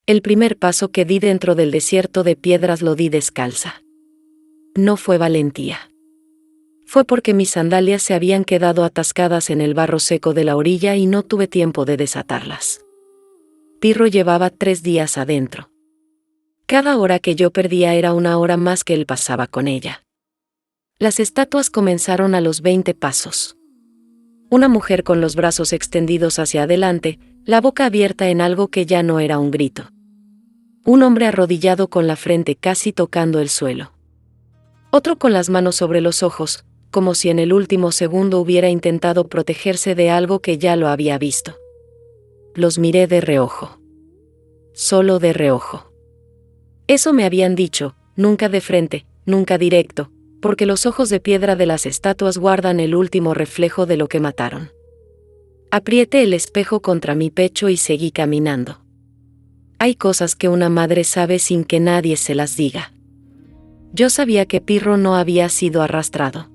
El primer paso que di dentro del desierto de piedras lo di descalza. No fue valentía. Fue porque mis sandalias se habían quedado atascadas en el barro seco de la orilla y no tuve tiempo de desatarlas. Pirro llevaba 3 días adentro. Cada hora que yo perdía era una hora más que él pasaba con ella. Las estatuas comenzaron a los 20 pasos. Una mujer con los brazos extendidos hacia adelante, la boca abierta en algo que ya no era un grito. Un hombre arrodillado con la frente casi tocando el suelo. Otro con las manos sobre los ojos, como si en el último segundo hubiera intentado protegerse de algo que ya lo había visto. Los miré de reojo. Solo de reojo. Eso me habían dicho, nunca de frente, nunca directo, porque los ojos de piedra de las estatuas guardan el último reflejo de lo que mataron. Aprieté el espejo contra mi pecho y seguí caminando. Hay cosas que una madre sabe sin que nadie se las diga. Yo sabía que Pirro no había sido arrastrado.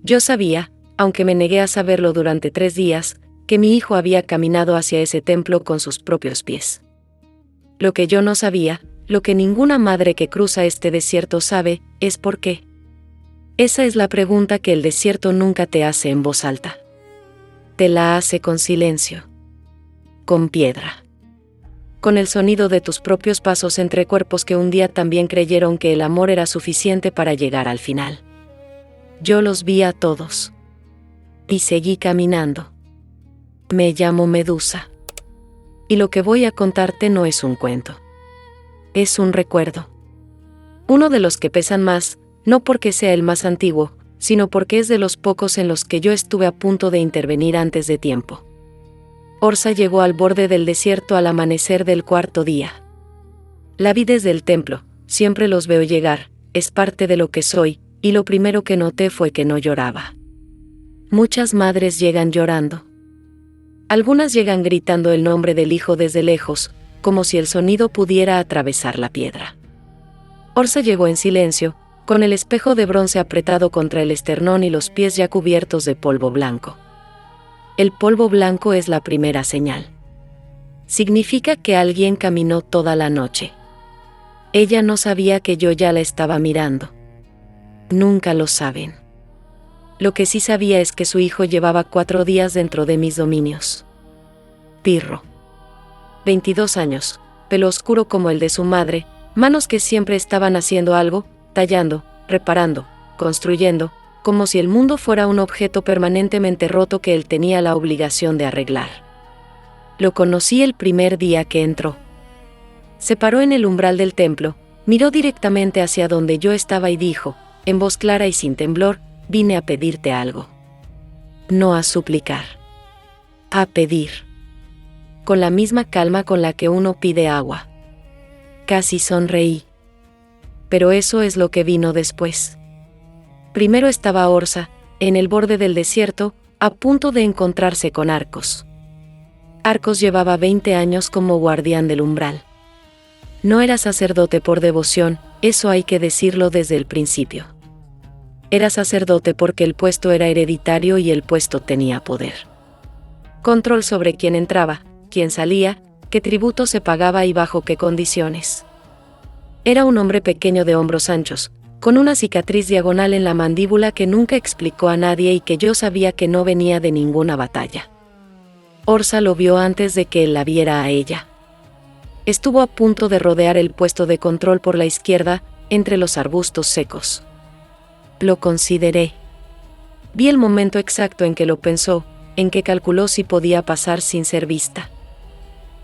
Yo sabía, aunque me negué a saberlo durante 3 días, que mi hijo había caminado hacia ese templo con sus propios pies. Lo que yo no sabía, lo que ninguna madre que cruza este desierto sabe, es por qué. Esa es la pregunta que el desierto nunca te hace en voz alta. Te la hace con silencio. Con piedra. Con el sonido de tus propios pasos entre cuerpos que un día también creyeron que el amor era suficiente para llegar al final. Yo los vi a todos. Y seguí caminando. Me llamo Medusa. Y lo que voy a contarte no es un cuento. Es un recuerdo. Uno de los que pesan más, no porque sea el más antiguo, sino porque es de los pocos en los que yo estuve a punto de intervenir antes de tiempo. Orsa llegó al borde del desierto al amanecer del 4.º día. La vi desde el templo, siempre los veo llegar, es parte de lo que soy, y lo primero que noté fue que no lloraba. Muchas madres llegan llorando. Algunas llegan gritando el nombre del hijo desde lejos, como si el sonido pudiera atravesar la piedra. Orsa llegó en silencio, con el espejo de bronce apretado contra el esternón y los pies ya cubiertos de polvo blanco. El polvo blanco es la primera señal. Significa que alguien caminó toda la noche. Ella no sabía que yo ya la estaba mirando. Nunca lo saben. Lo que sí sabía es que su hijo llevaba 4 días dentro de mis dominios. Pirro. 22 años, pelo oscuro como el de su madre, manos que siempre estaban haciendo algo, tallando, reparando, construyendo, como si el mundo fuera un objeto permanentemente roto que él tenía la obligación de arreglar. Lo conocí el primer día que entró. Se paró en el umbral del templo, miró directamente hacia donde yo estaba y dijo, en voz clara y sin temblor, vine a pedirte algo. No a suplicar. A pedir. Con la misma calma con la que uno pide agua. Casi sonreí. Pero eso es lo que vino después. Primero estaba Orsa, en el borde del desierto, a punto de encontrarse con Arcos. Arcos llevaba 20 años como guardián del umbral. No era sacerdote por devoción, eso hay que decirlo desde el principio. Era sacerdote porque el puesto era hereditario y el puesto tenía poder. Control sobre quién entraba, quién salía, qué tributo se pagaba y bajo qué condiciones. Era un hombre pequeño de hombros anchos, con una cicatriz diagonal en la mandíbula que nunca explicó a nadie y que yo sabía que no venía de ninguna batalla. Orsa lo vio antes de que él la viera a ella. Estuvo a punto de rodear el puesto de control por la izquierda, entre los arbustos secos. Lo consideré. Vi el momento exacto en que lo pensó, en que calculó si podía pasar sin ser vista.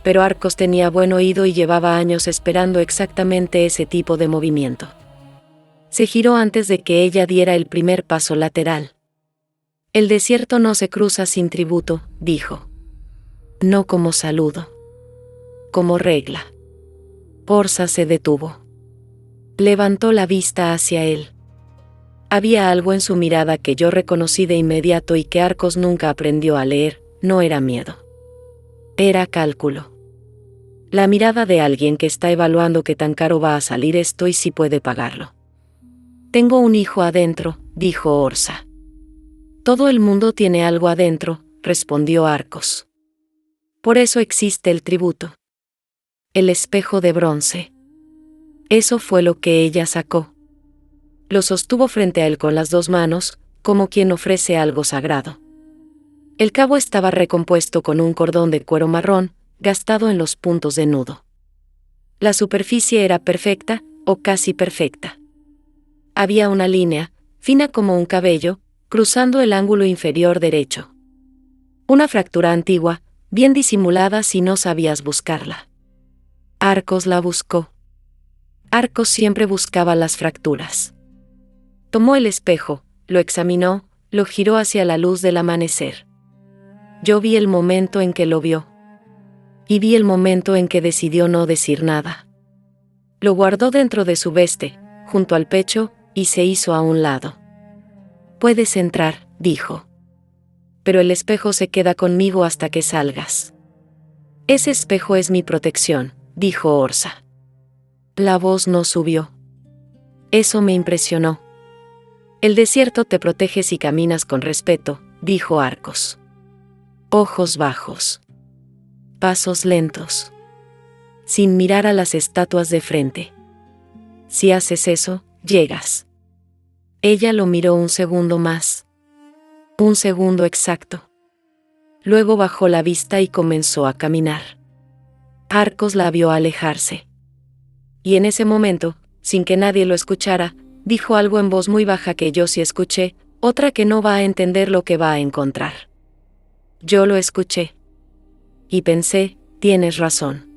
Pero Arcos tenía buen oído y llevaba años esperando exactamente ese tipo de movimiento. Se giró antes de que ella diera el primer paso lateral. El desierto no se cruza sin tributo, dijo. No como saludo. Como regla. Orsa se detuvo. Levantó la vista hacia él. Había algo en su mirada que yo reconocí de inmediato y que Arcos nunca aprendió a leer, no era miedo. Era cálculo. La mirada de alguien que está evaluando qué tan caro va a salir esto y si puede pagarlo. Tengo un hijo adentro, dijo Orsa. Todo el mundo tiene algo adentro, respondió Arcos. Por eso existe el tributo. El espejo de bronce. Eso fue lo que ella sacó. Lo sostuvo frente a él con las dos manos, como quien ofrece algo sagrado. El cabo estaba recompuesto con un cordón de cuero marrón, gastado en los puntos de nudo. La superficie era perfecta, o casi perfecta. Había una línea, fina como un cabello, cruzando el ángulo inferior derecho. Una fractura antigua, bien disimulada si no sabías buscarla. Arcos la buscó. Arcos siempre buscaba las fracturas. Tomó el espejo, lo examinó, lo giró hacia la luz del amanecer. Yo vi el momento en que lo vio. Y vi el momento en que decidió no decir nada. Lo guardó dentro de su veste, junto al pecho, y se hizo a un lado. «Puedes entrar», dijo. «Pero el espejo se queda conmigo hasta que salgas». «Ese espejo es mi protección», dijo Orsa. La voz no subió. Eso me impresionó. «El desierto te protege si caminas con respeto», dijo Arcos. Ojos bajos. Pasos lentos. Sin mirar a las estatuas de frente. Si haces eso, llegas. Ella lo miró un segundo más. Un segundo exacto. Luego bajó la vista y comenzó a caminar. Arcos la vio alejarse. Y en ese momento, sin que nadie lo escuchara, dijo algo en voz muy baja que yo sí escuché, otra que no va a entender lo que va a encontrar. Yo lo escuché. Y pensé, tienes razón.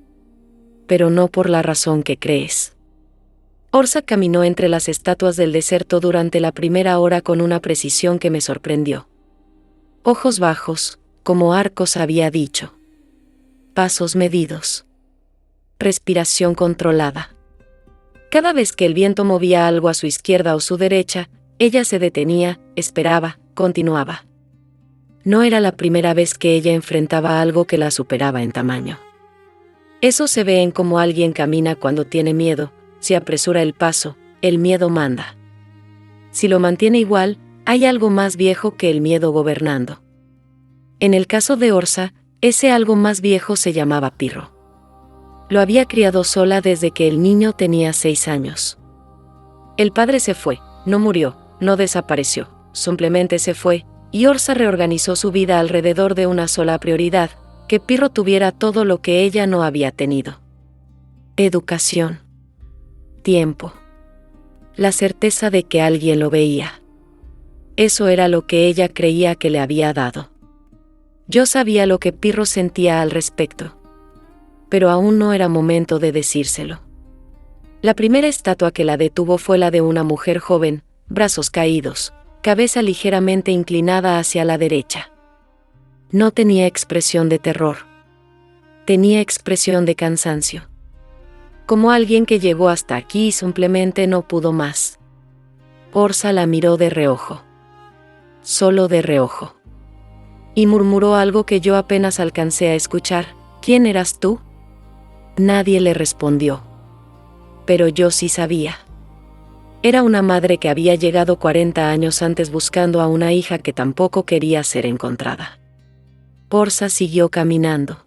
Pero no por la razón que crees. Orsa caminó entre las estatuas del desierto durante la primera hora con una precisión que me sorprendió. Ojos bajos, como Arcos había dicho. Pasos medidos. Respiración controlada. Cada vez que el viento movía algo a su izquierda o su derecha, ella se detenía, esperaba, continuaba. No era la primera vez que ella enfrentaba algo que la superaba en tamaño. Eso se ve en cómo alguien camina cuando tiene miedo, si apresura el paso, el miedo manda. Si lo mantiene igual, hay algo más viejo que el miedo gobernando. En el caso de Orsa, ese algo más viejo se llamaba Pirro. Lo había criado sola desde que el niño tenía 6 años. El padre se fue, no murió, no desapareció, simplemente se fue, y Orsa reorganizó su vida alrededor de una sola prioridad, que Pirro tuviera todo lo que ella no había tenido. Educación. Tiempo. La certeza de que alguien lo veía. Eso era lo que ella creía que le había dado. Yo sabía lo que Pirro sentía al respecto. Pero aún no era momento de decírselo. La primera estatua que la detuvo fue la de una mujer joven, brazos caídos, cabeza ligeramente inclinada hacia la derecha. No tenía expresión de terror. Tenía expresión de cansancio. Como alguien que llegó hasta aquí y simplemente no pudo más. Orsa la miró de reojo. Solo de reojo. Y murmuró algo que yo apenas alcancé a escuchar. ¿Quién eras tú? Nadie le respondió. Pero yo sí sabía. Era una madre que había llegado 40 años antes buscando a una hija que tampoco quería ser encontrada. Orsa siguió caminando.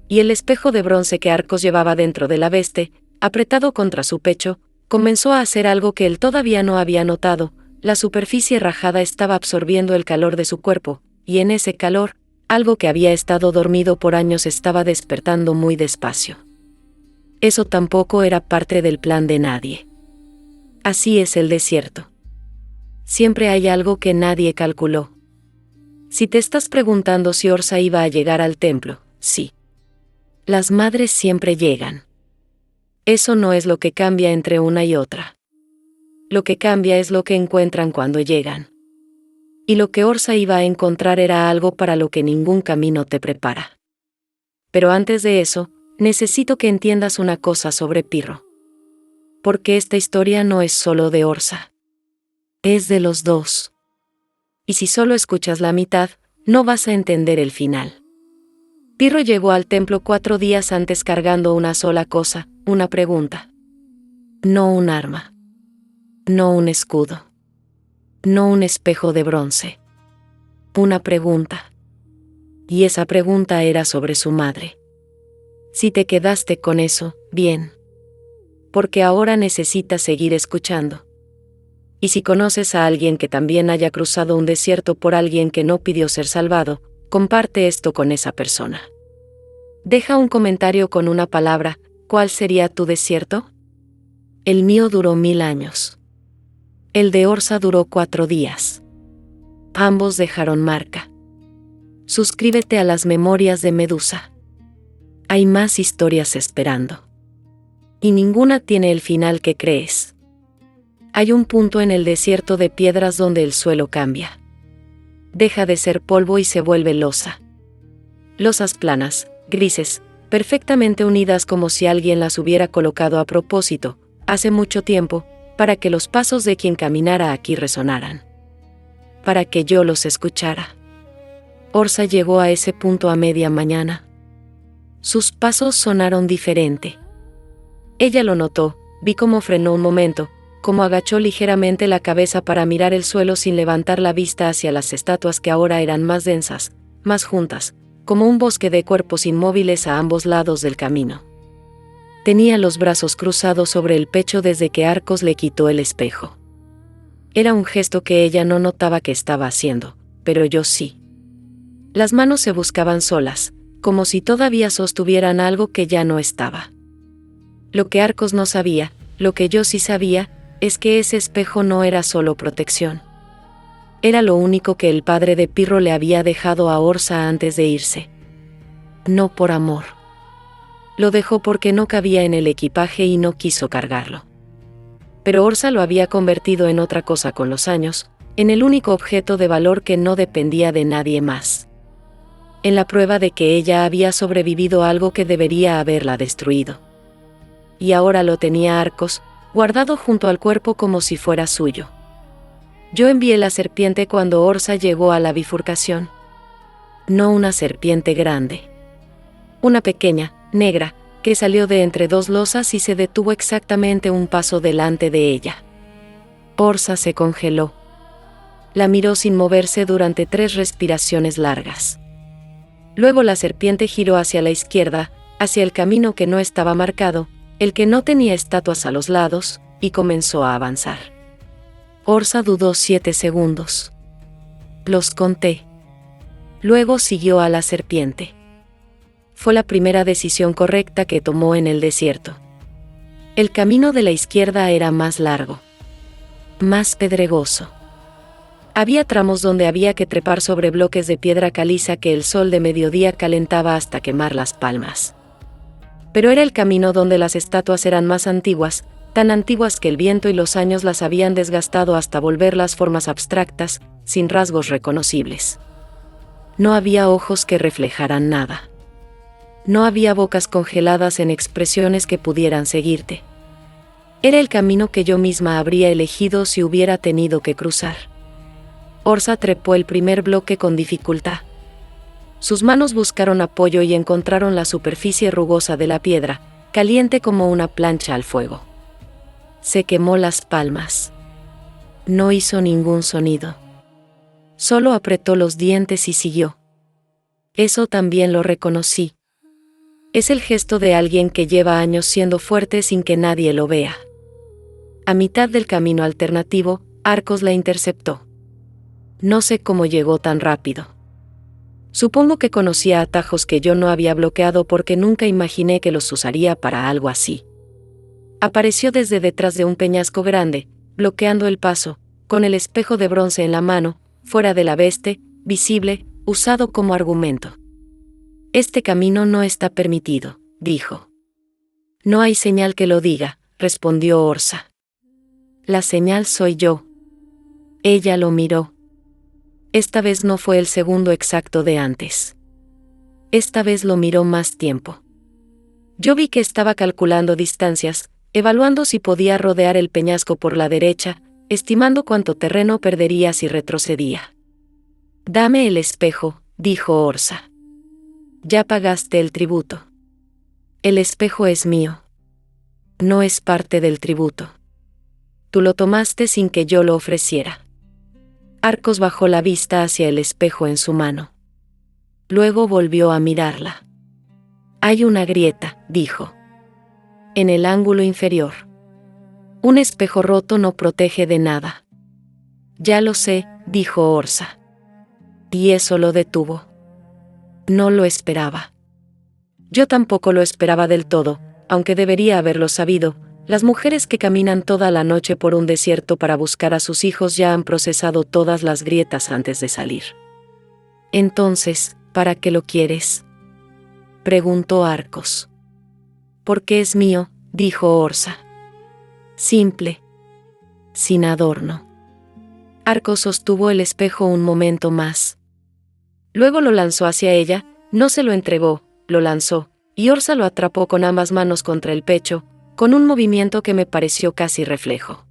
Y el espejo de bronce que Arcos llevaba dentro de la veste, apretado contra su pecho, comenzó a hacer algo que él todavía no había notado. La superficie rajada estaba absorbiendo el calor de su cuerpo, y en ese calor, algo que había estado dormido por años estaba despertando muy despacio. Eso tampoco era parte del plan de nadie. Así es el desierto. Siempre hay algo que nadie calculó. Si te estás preguntando si Orsa iba a llegar al templo, sí. Las madres siempre llegan. Eso no es lo que cambia entre una y otra. Lo que cambia es lo que encuentran cuando llegan. Y lo que Orsa iba a encontrar era algo para lo que ningún camino te prepara. Pero antes de eso, necesito que entiendas una cosa sobre Pirro. Porque esta historia no es solo de Orsa. Es de los dos. Y si solo escuchas la mitad, no vas a entender el final. Pirro llegó al templo 4 días antes cargando una sola cosa, una pregunta. No un arma. No un escudo. No un espejo de bronce. Una pregunta. Y esa pregunta era sobre su madre. Si te quedaste con eso, bien. Porque ahora necesitas seguir escuchando. Y si conoces a alguien que también haya cruzado un desierto por alguien que no pidió ser salvado, comparte esto con esa persona. Deja un comentario con una palabra. ¿Cuál sería tu desierto? El mío duró 1000 años. El de Orsa duró 4 días. Ambos dejaron marca. Suscríbete a las Memorias de Medusa. Hay más historias esperando. Y ninguna tiene el final que crees. Hay un punto en el desierto de piedras donde el suelo cambia. Deja de ser polvo y se vuelve losa. Losas planas, grises, perfectamente unidas como si alguien las hubiera colocado a propósito, hace mucho tiempo, para que los pasos de quien caminara aquí resonaran. Para que yo los escuchara. Orsa llegó a ese punto a media mañana. Sus pasos sonaron diferente. Ella lo notó, vi cómo frenó un momento, cómo agachó ligeramente la cabeza para mirar el suelo sin levantar la vista hacia las estatuas que ahora eran más densas, más juntas, como un bosque de cuerpos inmóviles a ambos lados del camino. Tenía los brazos cruzados sobre el pecho desde que Arcos le quitó el espejo. Era un gesto que ella no notaba que estaba haciendo, pero yo sí. Las manos se buscaban solas, como si todavía sostuvieran algo que ya no estaba. Lo que Arcos no sabía, lo que yo sí sabía, es que ese espejo no era solo protección. Era lo único que el padre de Pirro le había dejado a Orsa antes de irse. No por amor. Lo dejó porque no cabía en el equipaje y no quiso cargarlo. Pero Orsa lo había convertido en otra cosa con los años, en el único objeto de valor que no dependía de nadie más. En la prueba de que ella había sobrevivido a algo que debería haberla destruido. Y ahora lo tenía Arcos, guardado junto al cuerpo como si fuera suyo. Yo envié la serpiente cuando Orsa llegó a la bifurcación. No una serpiente grande. Una pequeña, negra, que salió de entre dos losas y se detuvo exactamente un paso delante de ella. Orsa se congeló. La miró sin moverse durante 3 respiraciones largas. Luego la serpiente giró hacia la izquierda, hacia el camino que no estaba marcado, el que no tenía estatuas a los lados, y comenzó a avanzar. Orsa dudó 7 segundos. Los conté. Luego siguió a la serpiente. Fue la primera decisión correcta que tomó en el desierto. El camino de la izquierda era más largo. Más pedregoso. Había tramos donde había que trepar sobre bloques de piedra caliza que el sol de mediodía calentaba hasta quemar las palmas. Pero era el camino donde las estatuas eran más antiguas, tan antiguas que el viento y los años las habían desgastado hasta volverlas formas abstractas, sin rasgos reconocibles. No había ojos que reflejaran nada. No había bocas congeladas en expresiones que pudieran seguirte. Era el camino que yo misma habría elegido si hubiera tenido que cruzar. Orsa trepó el primer bloque con dificultad. Sus manos buscaron apoyo y encontraron la superficie rugosa de la piedra, caliente como una plancha al fuego. Se quemó las palmas. No hizo ningún sonido. Solo apretó los dientes y siguió. Eso también lo reconocí. Es el gesto de alguien que lleva años siendo fuerte sin que nadie lo vea. A mitad del camino alternativo, Arcos la interceptó. No sé cómo llegó tan rápido. Supongo que conocía atajos que yo no había bloqueado porque nunca imaginé que los usaría para algo así. Apareció desde detrás de un peñasco grande, bloqueando el paso, con el espejo de bronce en la mano, fuera de la veste, visible, usado como argumento. Este camino no está permitido, dijo. No hay señal que lo diga, respondió Orsa. La señal soy yo. Ella lo miró. Esta vez no fue el segundo exacto de antes. Esta vez lo miró más tiempo. Yo vi que estaba calculando distancias, evaluando si podía rodear el peñasco por la derecha, estimando cuánto terreno perdería si retrocedía. Dame el espejo, dijo Orsa. Ya pagaste el tributo. El espejo es mío. No es parte del tributo. Tú lo tomaste sin que yo lo ofreciera. Arcos bajó la vista hacia el espejo en su mano. Luego volvió a mirarla. Hay una grieta, dijo. En el ángulo inferior. Un espejo roto no protege de nada. Ya lo sé, dijo Orsa. Y eso lo detuvo. No lo esperaba. Yo tampoco lo esperaba del todo, aunque debería haberlo sabido. Las mujeres que caminan toda la noche por un desierto para buscar a sus hijos ya han procesado todas las grietas antes de salir. Entonces, ¿para qué lo quieres?, preguntó Arcos. Porque es mío, dijo Orsa. Simple. Sin adorno. Arcos sostuvo el espejo un momento más. Luego lo lanzó hacia ella, no se lo entregó, lo lanzó, y Orsa lo atrapó con ambas manos contra el pecho, con un movimiento que me pareció casi reflejo.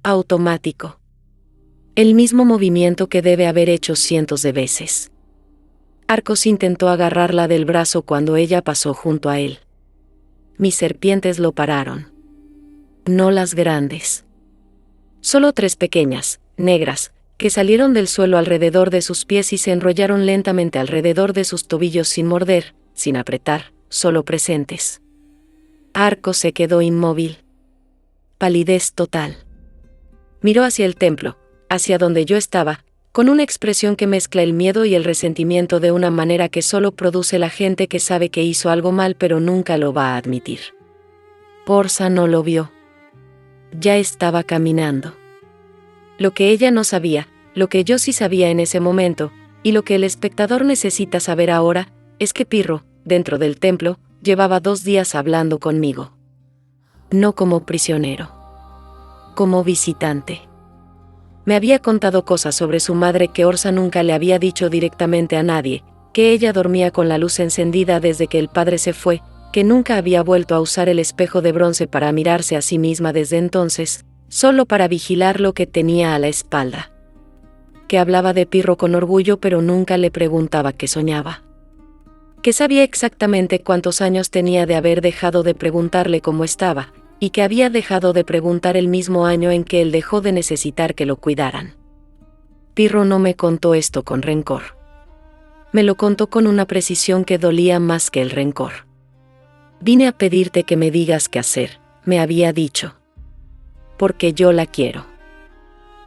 Automático. El mismo movimiento que debe haber hecho cientos de veces. Arcos intentó agarrarla del brazo cuando ella pasó junto a él. Mis serpientes lo pararon. No las grandes. Solo 3 pequeñas, negras, que salieron del suelo alrededor de sus pies y se enrollaron lentamente alrededor de sus tobillos sin morder, sin apretar, solo presentes. Arcos se quedó inmóvil. Palidez total. Miró hacia el templo, hacia donde yo estaba, con una expresión que mezcla el miedo y el resentimiento de una manera que solo produce la gente que sabe que hizo algo mal pero nunca lo va a admitir. Orsa no lo vio. Ya estaba caminando. Lo que ella no sabía, lo que yo sí sabía en ese momento, y lo que el espectador necesita saber ahora, es que Pirro, dentro del templo, llevaba 2 días hablando conmigo. No como prisionero. Como visitante. Me había contado cosas sobre su madre que Orsa nunca le había dicho directamente a nadie, que ella dormía con la luz encendida desde que el padre se fue, que nunca había vuelto a usar el espejo de bronce para mirarse a sí misma desde entonces, solo para vigilar lo que tenía a la espalda. Que hablaba de Pirro con orgullo pero nunca le preguntaba qué soñaba. Que sabía exactamente cuántos años tenía de haber dejado de preguntarle cómo estaba, y que había dejado de preguntar el mismo año en que él dejó de necesitar que lo cuidaran. Pirro no me contó esto con rencor. Me lo contó con una precisión que dolía más que el rencor. Vine a pedirte que me digas qué hacer, me había dicho. Porque yo la quiero.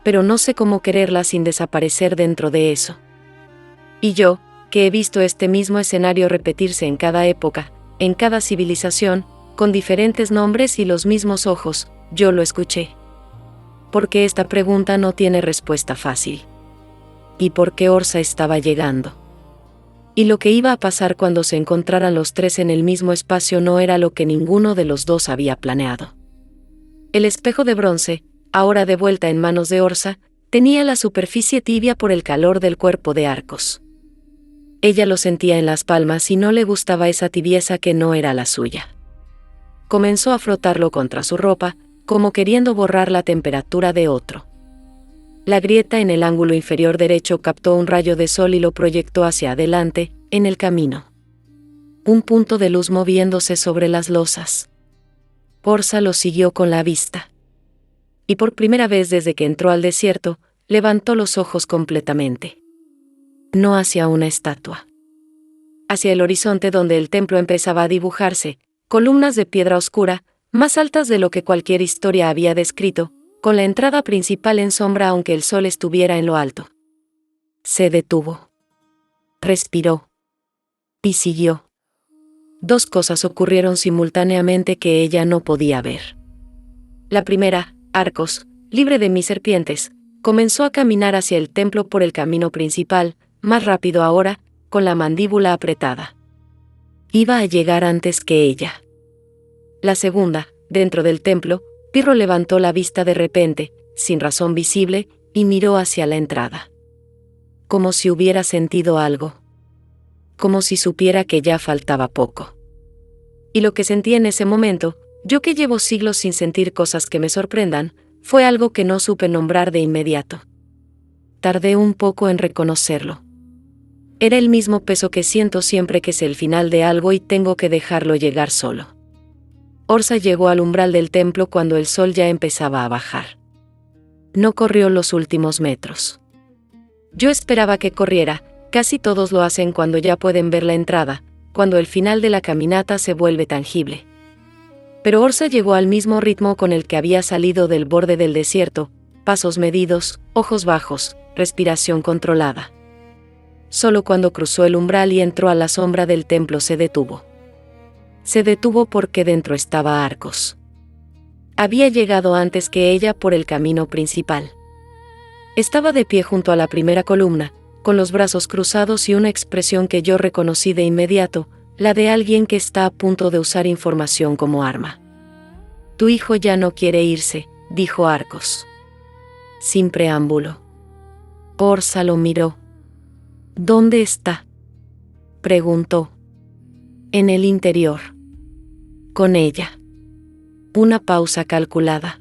Pero no sé cómo quererla sin desaparecer dentro de eso. Y yo, que he visto este mismo escenario repetirse en cada época, en cada civilización, con diferentes nombres y los mismos ojos, yo lo escuché. Porque esta pregunta no tiene respuesta fácil. Y porque Orsa estaba llegando. Y lo que iba a pasar cuando se encontraran los 3 en el mismo espacio no era lo que ninguno de los 2 había planeado. El espejo de bronce, ahora de vuelta en manos de Orsa, tenía la superficie tibia por el calor del cuerpo de Arcos. Ella lo sentía en las palmas y no le gustaba esa tibieza que no era la suya. Comenzó a frotarlo contra su ropa, como queriendo borrar la temperatura de otro. La grieta en el ángulo inferior derecho captó un rayo de sol y lo proyectó hacia adelante, en el camino. Un punto de luz moviéndose sobre las losas. Orsa lo siguió con la vista. Y por primera vez desde que entró al desierto, levantó los ojos completamente. No hacia una estatua. Hacia el horizonte donde el templo empezaba a dibujarse, columnas de piedra oscura, más altas de lo que cualquier historia había descrito, con la entrada principal en sombra aunque el sol estuviera en lo alto. Se detuvo. Respiró. Y siguió. 2 cosas ocurrieron simultáneamente que ella no podía ver. La primera, Arcos, libre de mis serpientes, comenzó a caminar hacia el templo por el camino principal, más rápido ahora, con la mandíbula apretada. Iba a llegar antes que ella. La segunda, dentro del templo, Pirro levantó la vista de repente, sin razón visible, y miró hacia la entrada. Como si hubiera sentido algo. Como si supiera que ya faltaba poco. Y lo que sentí en ese momento, yo que llevo siglos sin sentir cosas que me sorprendan, fue algo que no supe nombrar de inmediato. Tardé un poco en reconocerlo. Era el mismo peso que siento siempre que es el final de algo y tengo que dejarlo llegar solo. Orsa llegó al umbral del templo cuando el sol ya empezaba a bajar. No corrió los últimos metros. Yo esperaba que corriera, casi todos lo hacen cuando ya pueden ver la entrada, cuando el final de la caminata se vuelve tangible. Pero Orsa llegó al mismo ritmo con el que había salido del borde del desierto, pasos medidos, ojos bajos, respiración controlada. Solo cuando cruzó el umbral y entró a la sombra del templo se detuvo. Se detuvo porque dentro estaba Arcos. Había llegado antes que ella por el camino principal. Estaba de pie junto a la primera columna, con los brazos cruzados y una expresión que yo reconocí de inmediato, la de alguien que está a punto de usar información como arma. «Tu hijo ya no quiere irse», dijo Arcos. Sin preámbulo. Orsa lo miró. «¿Dónde está?», preguntó. «En el interior. Con ella». Una pausa calculada.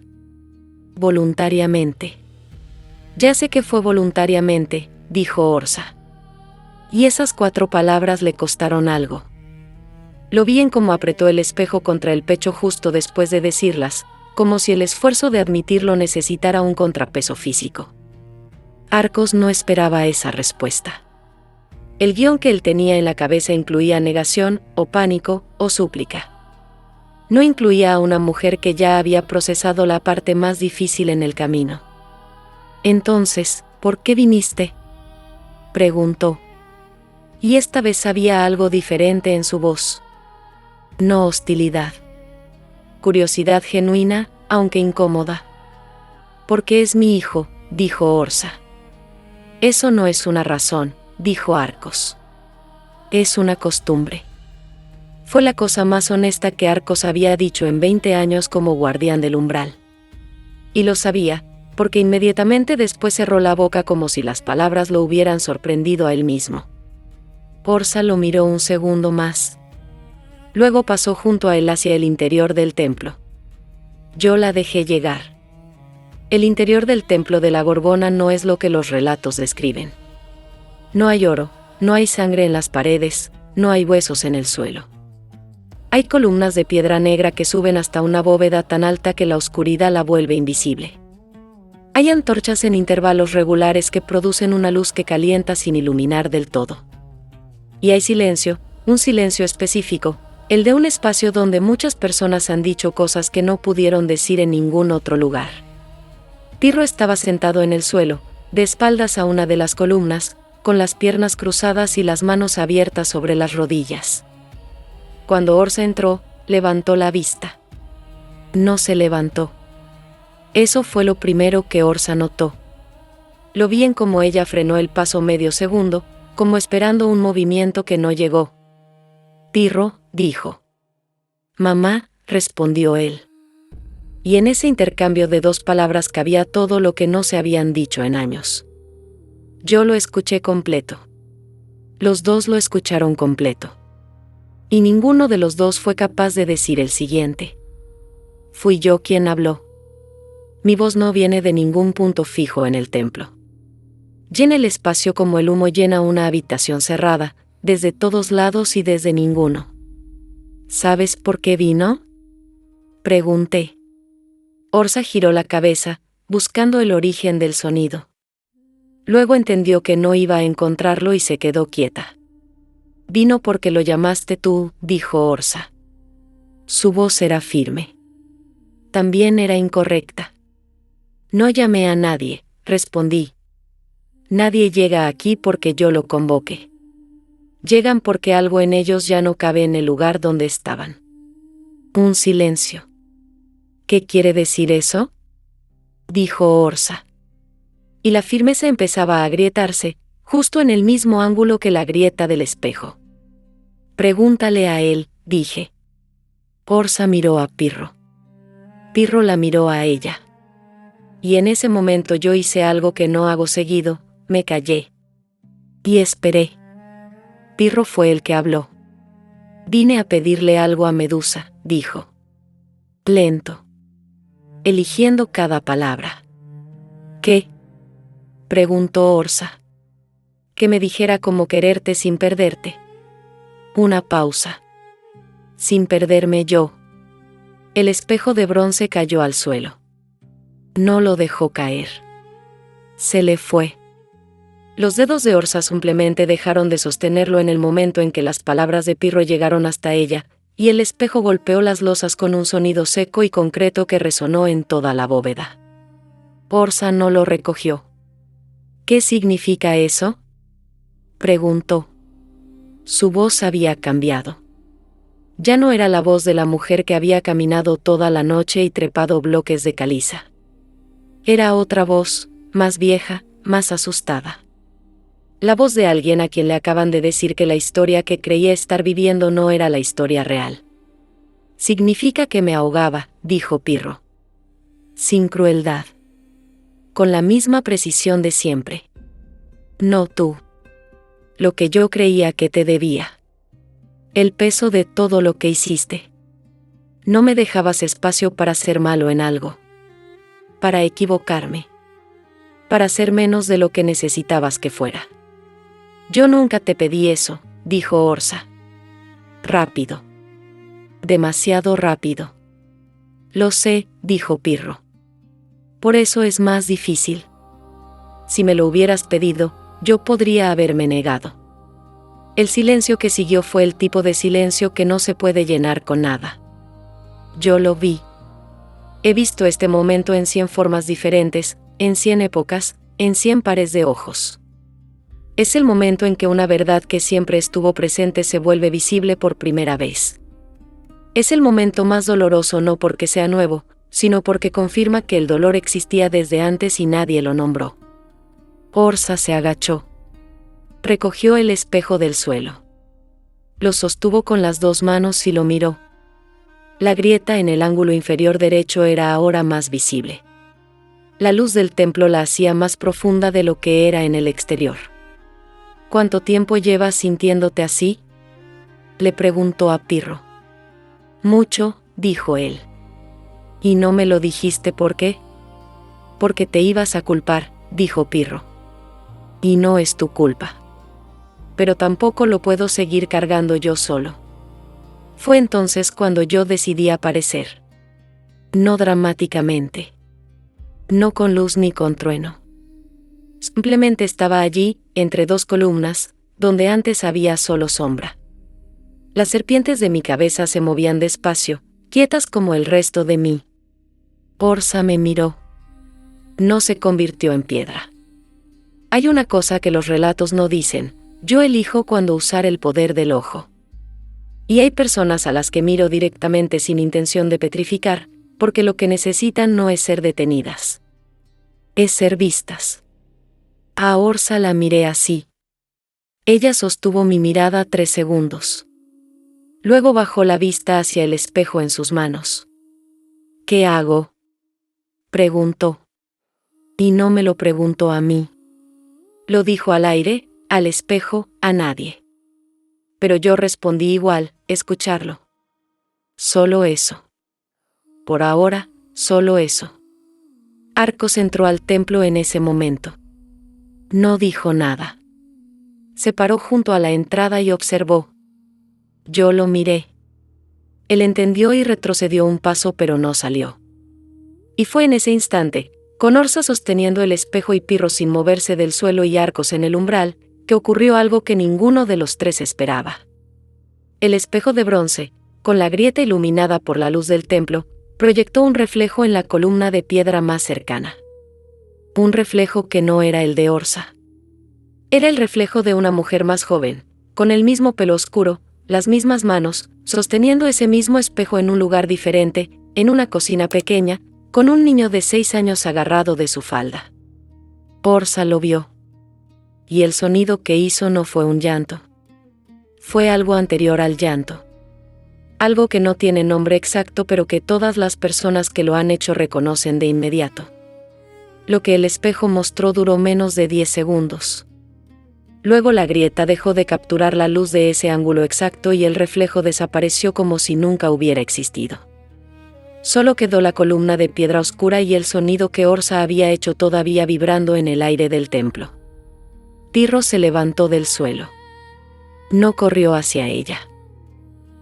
«Voluntariamente». «Ya sé que fue voluntariamente», dijo Orsa. Y esas 4 palabras le costaron algo. Lo vi en cómo apretó el espejo contra el pecho justo después de decirlas, como si el esfuerzo de admitirlo necesitara un contrapeso físico. Arcos no esperaba esa respuesta. El guión que él tenía en la cabeza incluía negación, o pánico, o súplica. No incluía a una mujer que ya había procesado la parte más difícil en el camino. «Entonces, ¿por qué viniste?», preguntó. Y esta vez había algo diferente en su voz. No hostilidad. Curiosidad genuina, aunque incómoda. «Porque es mi hijo», dijo Orsa. «Eso no es una razón», dijo Arcos. «Es una costumbre». Fue la cosa más honesta que Arcos había dicho en 20 años como guardián del umbral. Y lo sabía, porque inmediatamente después cerró la boca como si las palabras lo hubieran sorprendido a él mismo. Orsa lo miró un segundo más. Luego pasó junto a él hacia el interior del templo. Yo la dejé llegar. El interior del templo de la Gorgona no es lo que los relatos describen. No hay oro, no hay sangre en las paredes, no hay huesos en el suelo. Hay columnas de piedra negra que suben hasta una bóveda tan alta que la oscuridad la vuelve invisible. Hay antorchas en intervalos regulares que producen una luz que calienta sin iluminar del todo. Y hay silencio, un silencio específico, el de un espacio donde muchas personas han dicho cosas que no pudieron decir en ningún otro lugar. Pirro estaba sentado en el suelo, de espaldas a una de las columnas, con las piernas cruzadas y las manos abiertas sobre las rodillas. Cuando Orsa entró, levantó la vista. No se levantó. Eso fue lo primero que Orsa notó. Lo vi en cómo ella frenó el paso medio segundo, como esperando un movimiento que no llegó. «Pirro», dijo. «Mamá», respondió él. Y en ese intercambio de 2 palabras cabía todo lo que no se habían dicho en años. Yo lo escuché completo. Los 2 lo escucharon completo. Y ninguno de los 2 fue capaz de decir el siguiente. Fui yo quien habló. Mi voz no viene de ningún punto fijo en el templo. Llena el espacio como el humo llena una habitación cerrada, desde todos lados y desde ninguno. ¿Sabes por qué vino?, pregunté. Orsa giró la cabeza, buscando el origen del sonido. Luego entendió que no iba a encontrarlo y se quedó quieta. «Vino porque lo llamaste tú», dijo Orsa. Su voz era firme. También era incorrecta. «No llamé a nadie», respondí. «Nadie llega aquí porque yo lo convoque. Llegan porque algo en ellos ya no cabe en el lugar donde estaban». Un silencio. «¿Qué quiere decir eso?», dijo Orsa. Y la firmeza empezaba a agrietarse, justo en el mismo ángulo que la grieta del espejo. «Pregúntale a él», dije. Orsa miró a Pirro. Pirro la miró a ella. Y en ese momento yo hice algo que no hago seguido, me callé. Y esperé. Pirro fue el que habló. «Vine a pedirle algo a Medusa», dijo. Lento. Eligiendo cada palabra. «¿Qué?», preguntó Orsa. «Que me dijera cómo quererte sin perderte». Una pausa. «Sin perderme yo». El espejo de bronce cayó al suelo. No lo dejó caer. Se le fue. Los dedos de Orsa simplemente dejaron de sostenerlo en el momento en que las palabras de Pirro llegaron hasta ella, y el espejo golpeó las losas con un sonido seco y concreto que resonó en toda la bóveda. Orsa no lo recogió. ¿Qué significa eso?, preguntó. Su voz había cambiado. Ya no era la voz de la mujer que había caminado toda la noche y trepado bloques de caliza. Era otra voz, más vieja, más asustada. La voz de alguien a quien le acaban de decir que la historia que creía estar viviendo no era la historia real. Significa que me ahogaba, dijo Pirro. Sin crueldad. Con la misma precisión de siempre. No tú. Lo que yo creía que te debía. El peso de todo lo que hiciste. No me dejabas espacio para ser malo en algo. Para equivocarme. Para ser menos de lo que necesitabas que fuera. Yo nunca te pedí eso, dijo Orsa. Rápido. Demasiado rápido. Lo sé, dijo Pirro. Por eso es más difícil. Si me lo hubieras pedido, yo podría haberme negado. El silencio que siguió fue el tipo de silencio que no se puede llenar con nada. Yo lo vi. He visto este momento en 100 formas diferentes, en 100 épocas, en 100 pares de ojos. Es el momento en que una verdad que siempre estuvo presente se vuelve visible por primera vez. Es el momento más doloroso no porque sea nuevo, sino porque confirma que el dolor existía desde antes y nadie lo nombró. Orsa se agachó. Recogió el espejo del suelo. Lo sostuvo con las 2 manos y lo miró. La grieta en el ángulo inferior derecho era ahora más visible. La luz del templo la hacía más profunda de lo que era en el exterior. ¿Cuánto tiempo llevas sintiéndote así?, le preguntó a Pirro. Mucho, dijo él. ¿Y no me lo dijiste por qué? Porque te ibas a culpar, dijo Pirro. Y no es tu culpa. Pero tampoco lo puedo seguir cargando yo solo. Fue entonces cuando yo decidí aparecer. No dramáticamente. No con luz ni con trueno. Simplemente estaba allí, entre 2 columnas, donde antes había solo sombra. Las serpientes de mi cabeza se movían despacio, quietas como el resto de mí. Orsa me miró. No se convirtió en piedra. Hay una cosa que los relatos no dicen: yo elijo cuándo usar el poder del ojo. Y hay personas a las que miro directamente sin intención de petrificar, porque lo que necesitan no es ser detenidas. Es ser vistas. A Orsa la miré así. Ella sostuvo mi mirada 3 segundos. Luego bajó la vista hacia el espejo en sus manos. ¿Qué hago?, preguntó. Y no me lo preguntó a mí. Lo dijo al aire, al espejo, a nadie. Pero yo respondí igual: escucharlo. Solo eso. Por ahora, solo eso. Arcos entró al templo en ese momento. No dijo nada. Se paró junto a la entrada y observó. Yo lo miré. Él entendió y retrocedió un paso, pero no salió. Y fue en ese instante, con Orsa sosteniendo el espejo y Pirro sin moverse del suelo y Arcos en el umbral, que ocurrió algo que ninguno de los 3 esperaba. El espejo de bronce, con la grieta iluminada por la luz del templo, proyectó un reflejo en la columna de piedra más cercana. Un reflejo que no era el de Orsa. Era el reflejo de una mujer más joven, con el mismo pelo oscuro, las mismas manos, sosteniendo ese mismo espejo en un lugar diferente, en una cocina pequeña, con un niño de 6 años agarrado de su falda. Orsa lo vio. Y el sonido que hizo no fue un llanto. Fue algo anterior al llanto. Algo que no tiene nombre exacto, pero que todas las personas que lo han hecho reconocen de inmediato. Lo que el espejo mostró duró menos de 10 segundos. Luego la grieta dejó de capturar la luz de ese ángulo exacto y el reflejo desapareció como si nunca hubiera existido. Solo quedó la columna de piedra oscura y el sonido que Orsa había hecho todavía vibrando en el aire del templo. Pirro se levantó del suelo. No corrió hacia ella.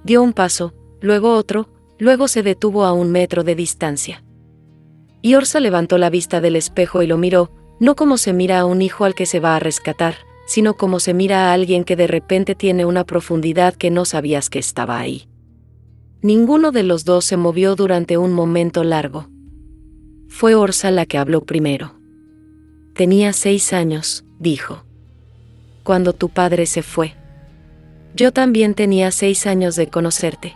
Dio un paso, luego otro, luego se detuvo a 1 metro de distancia. Y Orsa levantó la vista del espejo y lo miró, No como se mira a un hijo al que se va a rescatar, sino como se mira a alguien que de repente tiene una profundidad que no sabías que estaba ahí. Ninguno de los dos se movió durante un momento largo. Fue Orsa la que habló primero. Tenía 6 años, dijo. Cuando tu padre se fue. Yo también tenía 6 años de conocerte.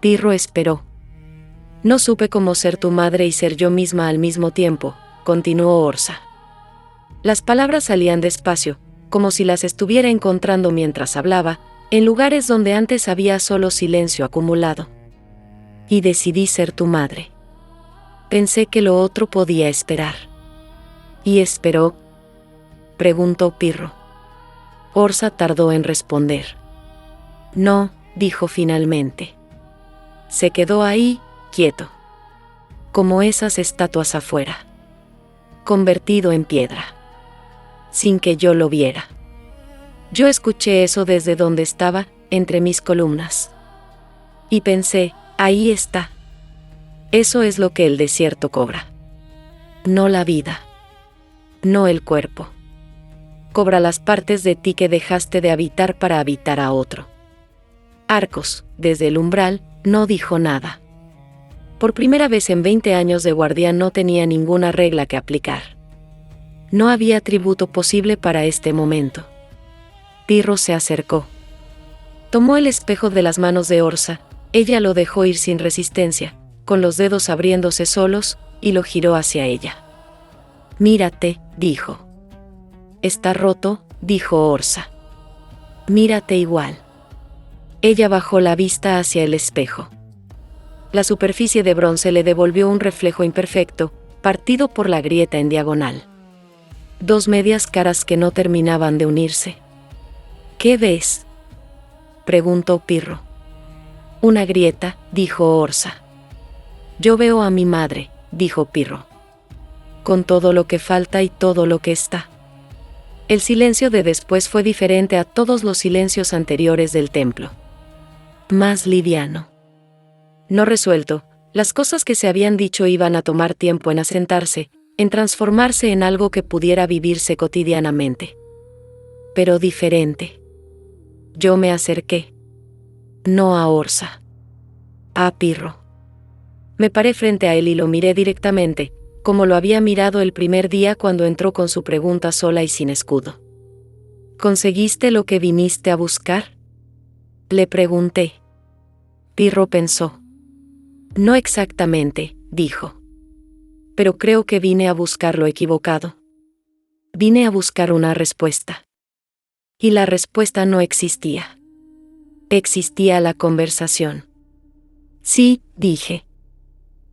Pirro esperó. No supe cómo ser tu madre y ser yo misma al mismo tiempo, continuó Orsa. Las palabras salían despacio, como si las estuviera encontrando mientras hablaba, en lugares donde antes había solo silencio acumulado. Y decidí ser tu madre. Pensé que lo otro podía esperar. ¿Y esperó? Preguntó Pirro. Orsa tardó en responder. No, dijo finalmente. Se quedó ahí, quieto. Como esas estatuas afuera. Convertido en piedra. Sin que yo lo viera. Yo escuché eso desde donde estaba, entre mis columnas. Y pensé, ahí está. Eso es lo que el desierto cobra. No la vida. No el cuerpo. Cobra las partes de ti que dejaste de habitar para habitar a otro. Arcos, desde el umbral, no dijo nada. Por primera vez en 20 años de guardián no tenía ninguna regla que aplicar. No había tributo posible para este momento. Pirro se acercó. Tomó el espejo de las manos de Orsa, ella lo dejó ir sin resistencia, con los dedos abriéndose solos, y lo giró hacia ella. Mírate, dijo. Está roto, dijo Orsa. Mírate igual. Ella bajó la vista hacia el espejo. La superficie de bronce le devolvió un reflejo imperfecto, partido por la grieta en diagonal. 2 medias caras que no terminaban de unirse. ¿Qué ves? Preguntó Pirro. Una grieta, dijo Orsa. Yo veo a mi madre, dijo Pirro. Con todo lo que falta y todo lo que está. El silencio de después fue diferente a todos los silencios anteriores del templo. Más liviano. No resuelto, las cosas que se habían dicho iban a tomar tiempo en asentarse, en transformarse en algo que pudiera vivirse cotidianamente. Pero diferente. Yo me acerqué. No a Orsa. A Pirro. Me paré frente a él y lo miré directamente, como lo había mirado el primer día cuando entró con su pregunta sola y sin escudo. ¿Conseguiste lo que viniste a buscar? Le pregunté. Pirro pensó. No exactamente, dijo. Pero creo que vine a buscar lo equivocado. Vine a buscar una respuesta. Y la respuesta no existía. Existía la conversación. Sí, dije.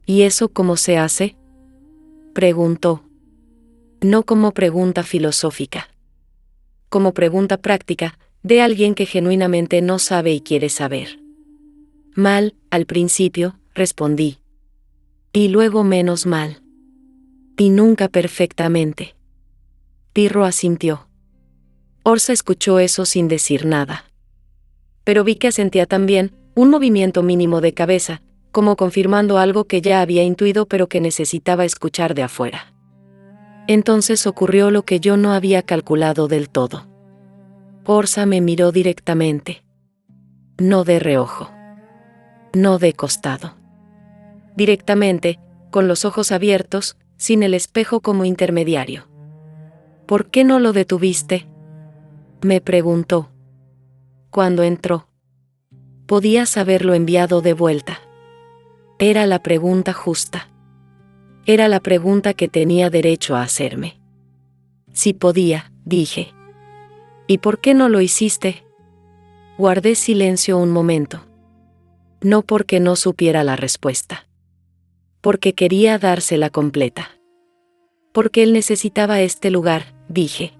¿Y eso cómo se hace? Preguntó. No como pregunta filosófica. Como pregunta práctica, de alguien que genuinamente no sabe y quiere saber. Mal, al principio, respondí. Y luego menos mal. Y nunca perfectamente. Pirro asintió. Orsa escuchó eso sin decir nada. Pero vi que asentía también, un movimiento mínimo de cabeza, como confirmando algo que ya había intuido pero que necesitaba escuchar de afuera. Entonces ocurrió lo que yo no había calculado del todo. Orsa me miró directamente. No de reojo. No de costado. Directamente, con los ojos abiertos, sin el espejo como intermediario. ¿Por qué no lo detuviste? Me preguntó. Cuando entró. Podías haberlo enviado de vuelta. Era la pregunta justa. Era la pregunta que tenía derecho a hacerme. Si podía, dije. ¿Y por qué no lo hiciste? Guardé silencio un momento. No porque no supiera la respuesta. Porque quería dársela completa. Porque él necesitaba este lugar, dije.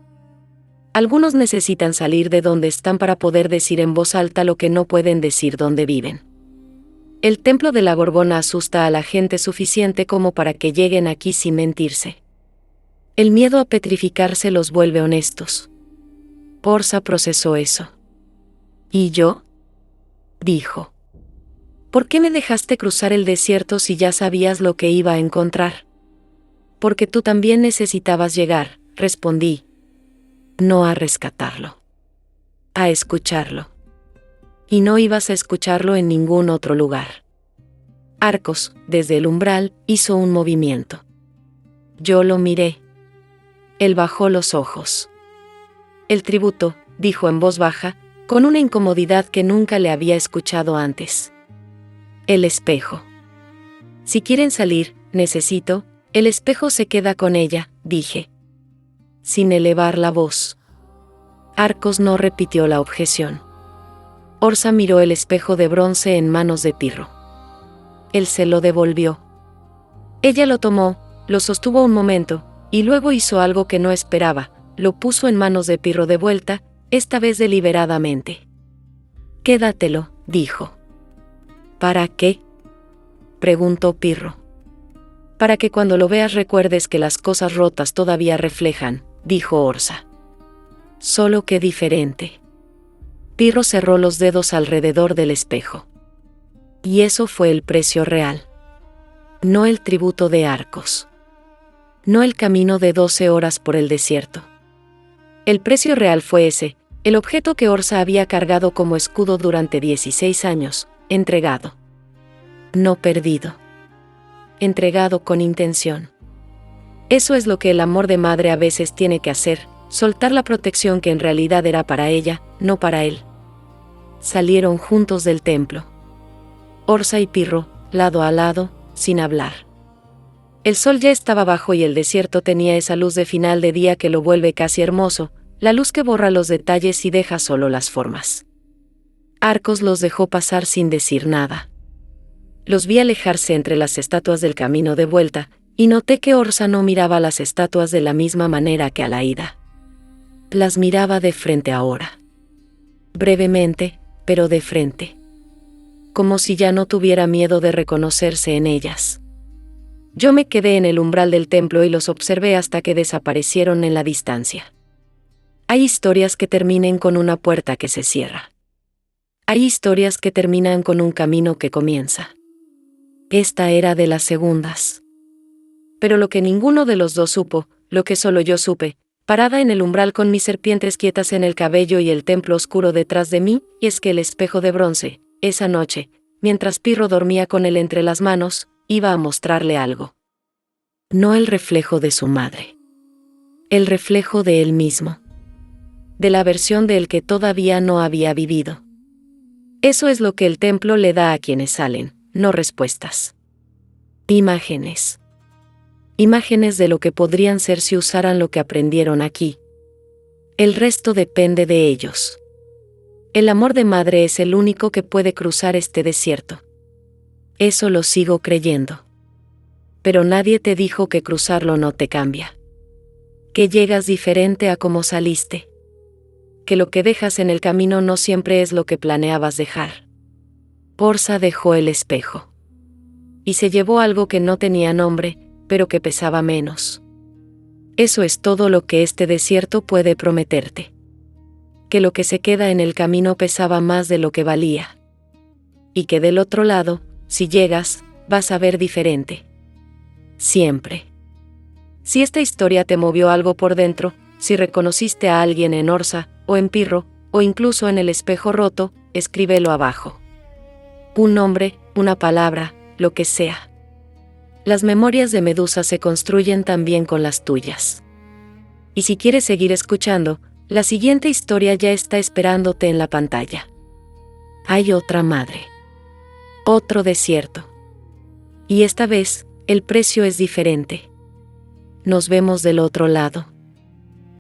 Algunos necesitan salir de donde están para poder decir en voz alta lo que no pueden decir donde viven. El templo de la Gorgona asusta a la gente suficiente como para que lleguen aquí sin mentirse. El miedo a petrificarse los vuelve honestos. Orsa procesó eso. ¿Y yo? Dijo. ¿Por qué me dejaste cruzar el desierto si ya sabías lo que iba a encontrar? Porque tú también necesitabas llegar, respondí. No a rescatarlo. A escucharlo. Y no ibas a escucharlo en ningún otro lugar. Arcos, desde el umbral, hizo un movimiento. Yo lo miré. Él bajó los ojos. El tributo, dijo en voz baja, con una incomodidad que nunca le había escuchado antes. El espejo. Si quieren salir, necesito. El espejo se queda con ella, dije. Sin elevar la voz. Arcos no repitió la objeción. Orsa miró el espejo de bronce en manos de Pirro. Él se lo devolvió. Ella lo tomó, lo sostuvo un momento, y luego hizo algo que no esperaba, lo puso en manos de Pirro de vuelta, esta vez deliberadamente. Quédatelo, dijo. ¿Para qué? Preguntó Pirro. Para que cuando lo veas recuerdes que las cosas rotas todavía reflejan, dijo Orsa. Solo que diferente. Pirro cerró los dedos alrededor del espejo. Y eso fue el precio real. No el tributo de Arcos. No el camino de 12 horas por el desierto. El precio real fue ese, el objeto que Orsa había cargado como escudo durante 16 años, entregado. No perdido. Entregado con intención. Eso es lo que el amor de madre a veces tiene que hacer, soltar la protección que en realidad era para ella, no para él. Salieron juntos del templo. Orsa y Pirro, lado a lado, sin hablar. El sol ya estaba bajo y el desierto tenía esa luz de final de día que lo vuelve casi hermoso, la luz que borra los detalles y deja solo las formas. Arcos los dejó pasar sin decir nada. Los vi alejarse entre las estatuas del camino de vuelta, y noté que Orsa no miraba a las estatuas de la misma manera que a la ida. Las miraba de frente ahora. Brevemente, pero de frente. Como si ya no tuviera miedo de reconocerse en ellas. Yo me quedé en el umbral del templo y los observé hasta que desaparecieron en la distancia. Hay historias que terminen con una puerta que se cierra. Hay historias que terminan con un camino que comienza. Esta era de las segundas. Pero lo que ninguno de los dos supo, lo que solo yo supe, parada en el umbral con mis serpientes quietas en el cabello y el templo oscuro detrás de mí, y es que el espejo de bronce, esa noche, mientras Pirro dormía con él entre las manos, iba a mostrarle algo. No el reflejo de su madre. El reflejo de él mismo. De la versión de él que todavía no había vivido. Eso es lo que el templo le da a quienes salen, no respuestas. Imágenes. Imágenes de lo que podrían ser si usaran lo que aprendieron aquí. El resto depende de ellos. El amor de madre es el único que puede cruzar este desierto. Eso lo sigo creyendo. Pero nadie te dijo que cruzarlo no te cambia. Que llegas diferente a como saliste. Que lo que dejas en el camino no siempre es lo que planeabas dejar. Orsa dejó el espejo. Y se llevó algo que no tenía nombre, pero que pesaba menos. Eso es todo lo que este desierto puede prometerte. Que lo que se queda en el camino pesaba más de lo que valía. Y que del otro lado, si llegas, vas a ver diferente. Siempre. Si esta historia te movió algo por dentro, si reconociste a alguien en Orsa, o en Pirro, o incluso en el espejo roto, escríbelo abajo. Un nombre, una palabra, lo que sea. Las memorias de Medusa se construyen también con las tuyas. Y si quieres seguir escuchando, la siguiente historia ya está esperándote en la pantalla. Hay otra madre. Otro desierto. Y esta vez, el precio es diferente. Nos vemos del otro lado.